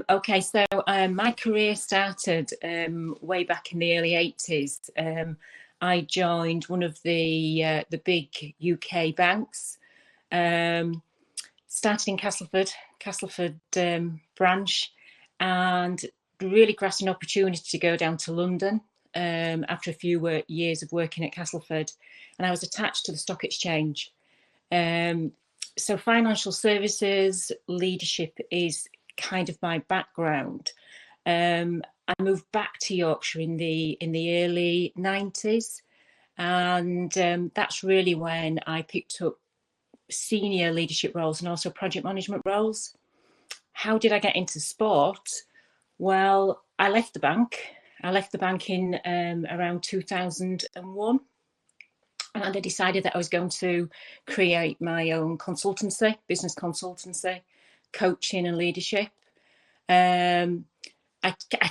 Okay, so my career started way back in the early 80s. I joined one of the big UK banks. Started in Castleford branch, and really grasped an opportunity to go down to London after a few years of working at Castleford, and I was attached to the stock exchange. So financial services leadership is kind of my background. I moved back to Yorkshire in the early 90s, and that's really when I picked up senior leadership roles and also project management roles. How did I get into sport? Well, I left the bank. I left the bank in around 2001. And I decided that I was going to create my own consultancy, business consultancy, coaching and leadership. I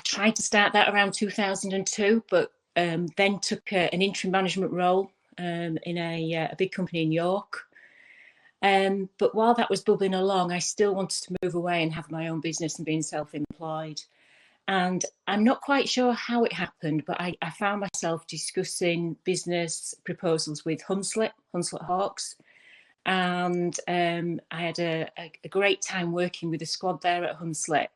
tried to start that around 2002, but then took an interim management role in a big company in York. But while that was bubbling along, I still wanted to move away and have my own business and being self-employed. And I'm not quite sure how it happened, but I found myself discussing business proposals with Hunslet Hawks. And I had a great time working with the squad there at Hunslet,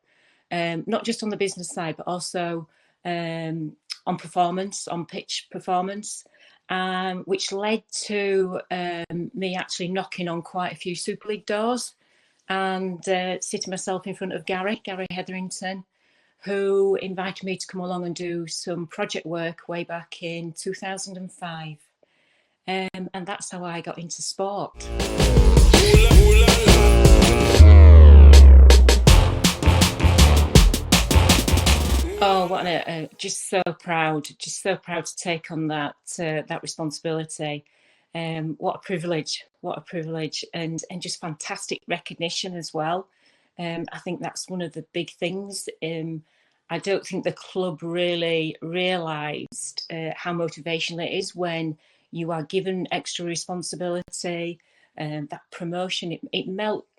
not just on the business side, but also on performance, on pitch performance, which led to me actually knocking on quite a few Super League doors and sitting myself in front of Gary Hetherington, who invited me to come along and do some project work way back in 2005. And that's how I got into sport. Oh, what just so proud to take on that responsibility. What a privilege, and just fantastic recognition as well. I think that's one of the big things. I don't think the club really realised how motivational it is when you are given extra responsibility. That promotion, it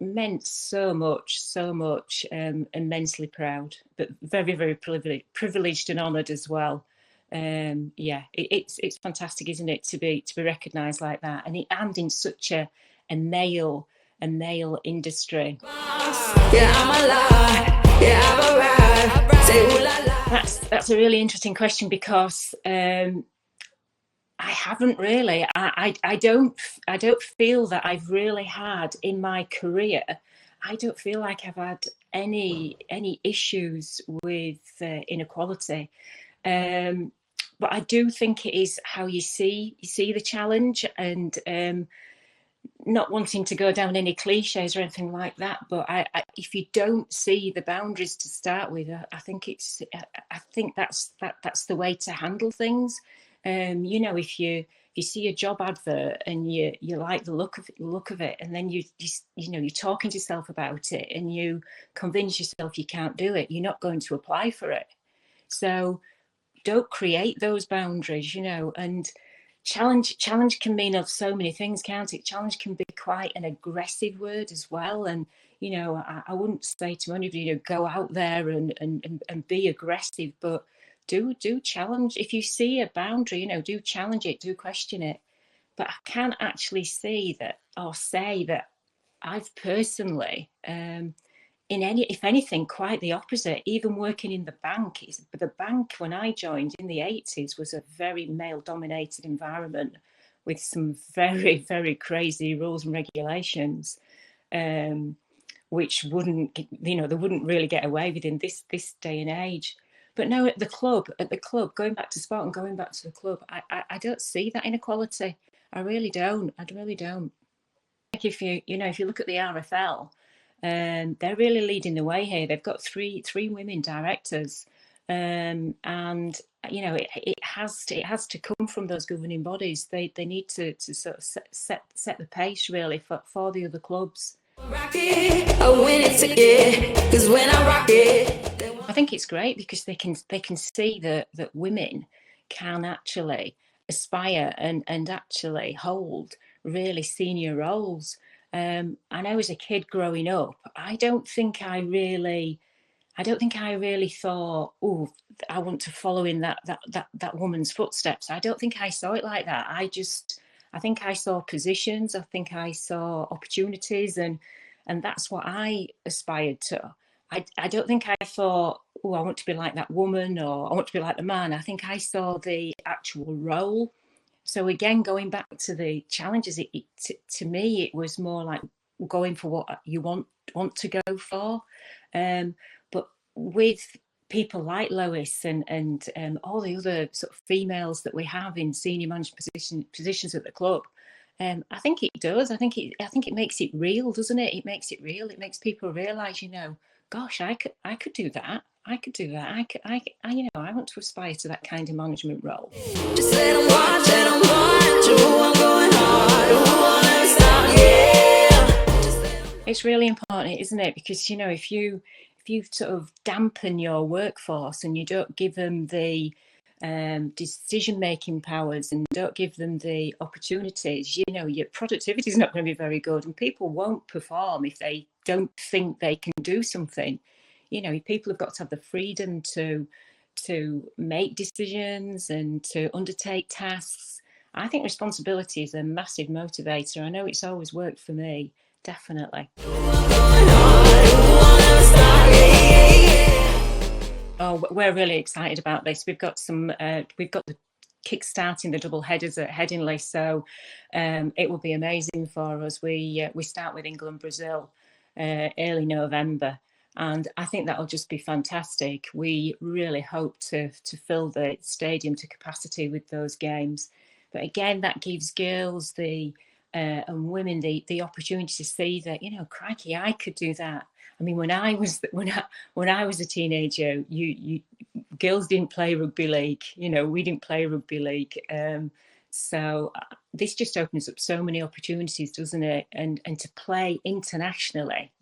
meant so much, immensely proud, but very, very privileged and honoured as well. It's fantastic, isn't it, to be recognised like that, and in such a male industry. Yeah, I'm alive. Yeah, I'm alive. Say ooh la la. That's a really interesting question, because I haven't really. I don't feel that I've really had in my career. I don't feel like I've had any issues with inequality. But I do think it is how you see the challenge, and not wanting to go down any cliches or anything like that, but I if you don't see the boundaries to start with, I think that's the way to handle things. If you see a job advert and you like the look of it, and then you're talking to yourself about it, and you convince yourself you can't do it, you're not going to apply for it. So don't create those boundaries, and challenge can mean of so many things, can't it? Challenge can be quite an aggressive word as well, and I wouldn't say to anybody, go out there and be aggressive, but do challenge. If you see a boundary, do challenge it, do question it. But I can't actually see that or say that I've personally if anything, quite the opposite. Even working in the bank, when I joined in the 80s was a very male-dominated environment with some very, very crazy rules and regulations, which they wouldn't really get away with in this day and age. But no, at the club, going back to sport and going back to the club, I don't see that inequality. I really don't. Like if you look at the RFL. They're really leading the way here. They've got three women directors, and it has to come from those governing bodies. They need to sort of set the pace really for the other clubs. I think it's great because they can see that women can actually aspire and actually hold really senior roles. I know as a kid growing up, I don't think I I don't think I really thought, oh, I want to follow in that woman's footsteps. I don't think I saw it like that. I think I saw positions. I think I saw opportunities, and that's what I aspired to. I don't think I thought, oh, I want to be like that woman or I want to be like the man. I think I saw the actual role. So again, going back to the challenges, to me, it was more like going for what you want to go for. But with people like Lois and all the other sort of females that we have in senior management positions at the club, I think it does. I think it makes it real, doesn't it? It makes it real. It makes people realise, gosh, I could do that. I could do that. I want to aspire to that kind of management role. Just let them watch, I'm going hard, yeah. It's really important, isn't it? Because if you sort of dampen your workforce and you don't give them the decision-making powers and don't give them the opportunities, your productivity is not going to be very good, and people won't perform if they don't think they can do something. People have got to have the freedom to make decisions and to undertake tasks. I think responsibility is a massive motivator. I know it's always worked for me, definitely. Oh, we're really excited about this. We've got the kick-starting the double headers at Headingley, so it will be amazing for us. We start with England Brazil early November, and I think that'll just be fantastic. We really hope to fill the stadium to capacity with those games, but again, that gives girls and women the opportunity to see that, crikey, I could do that. I mean, when I was a teenager, you girls didn't play rugby league. We didn't play rugby league. So this just opens up so many opportunities, doesn't it? And to play internationally,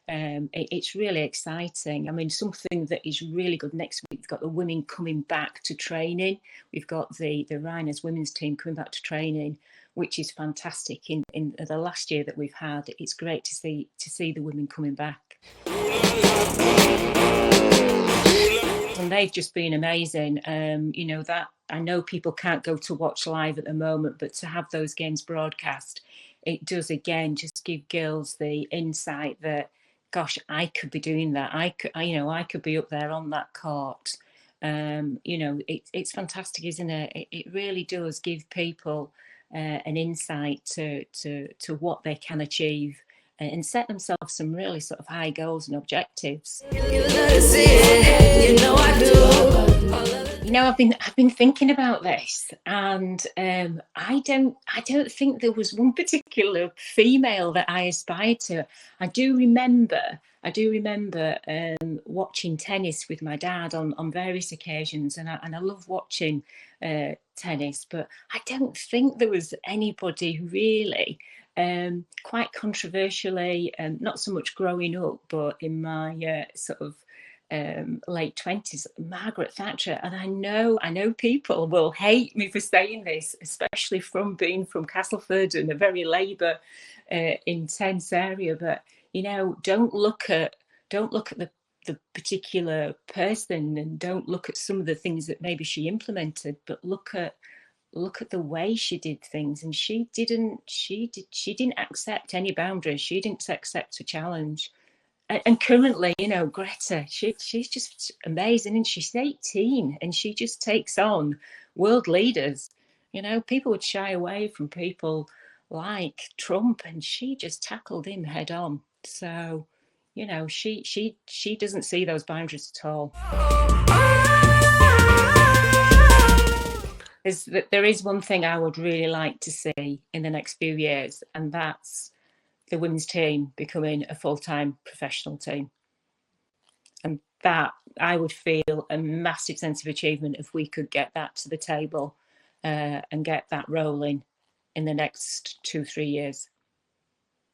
it's really exciting. I mean, something that is really good next week, we've got the women coming back to training. We've got the Rhinos women's team coming back to training, which is fantastic. In the last year that we've had, it's great to see the women coming back. And they've just been amazing. That I know people can't go to watch live at the moment, but to have those games broadcast, it does again just give girls the insight that, gosh, I could be doing that. I could be up there on that court. It's fantastic, isn't it? It really does give people an insight to what they can achieve and set themselves some really sort of high goals and objectives. I've been thinking about this, and I don't think there was one particular female that I aspired to. I do remember watching tennis with my dad on various occasions, and I love watching tennis, but I don't think there was anybody really. Quite controversially, not so much growing up, but in my sort of late 20s, Margaret Thatcher. And I know people will hate me for saying this, especially from being from Castleford and a very Labour intense area. But don't look at the particular person, and don't look at some of the things that maybe she implemented, but look at the way she did things. And she didn't accept any boundaries. She didn't accept a challenge. And currently, Greta, she's just amazing. And she's 18 and she just takes on world leaders. People would shy away from people like Trump, and she just tackled him head on. So, she doesn't see those boundaries at all. There is one thing I would really like to see in the next few years, and that's the women's team becoming a full-time professional team. And that, I would feel a massive sense of achievement if we could get that to the table and get that rolling in the next 2-3 years.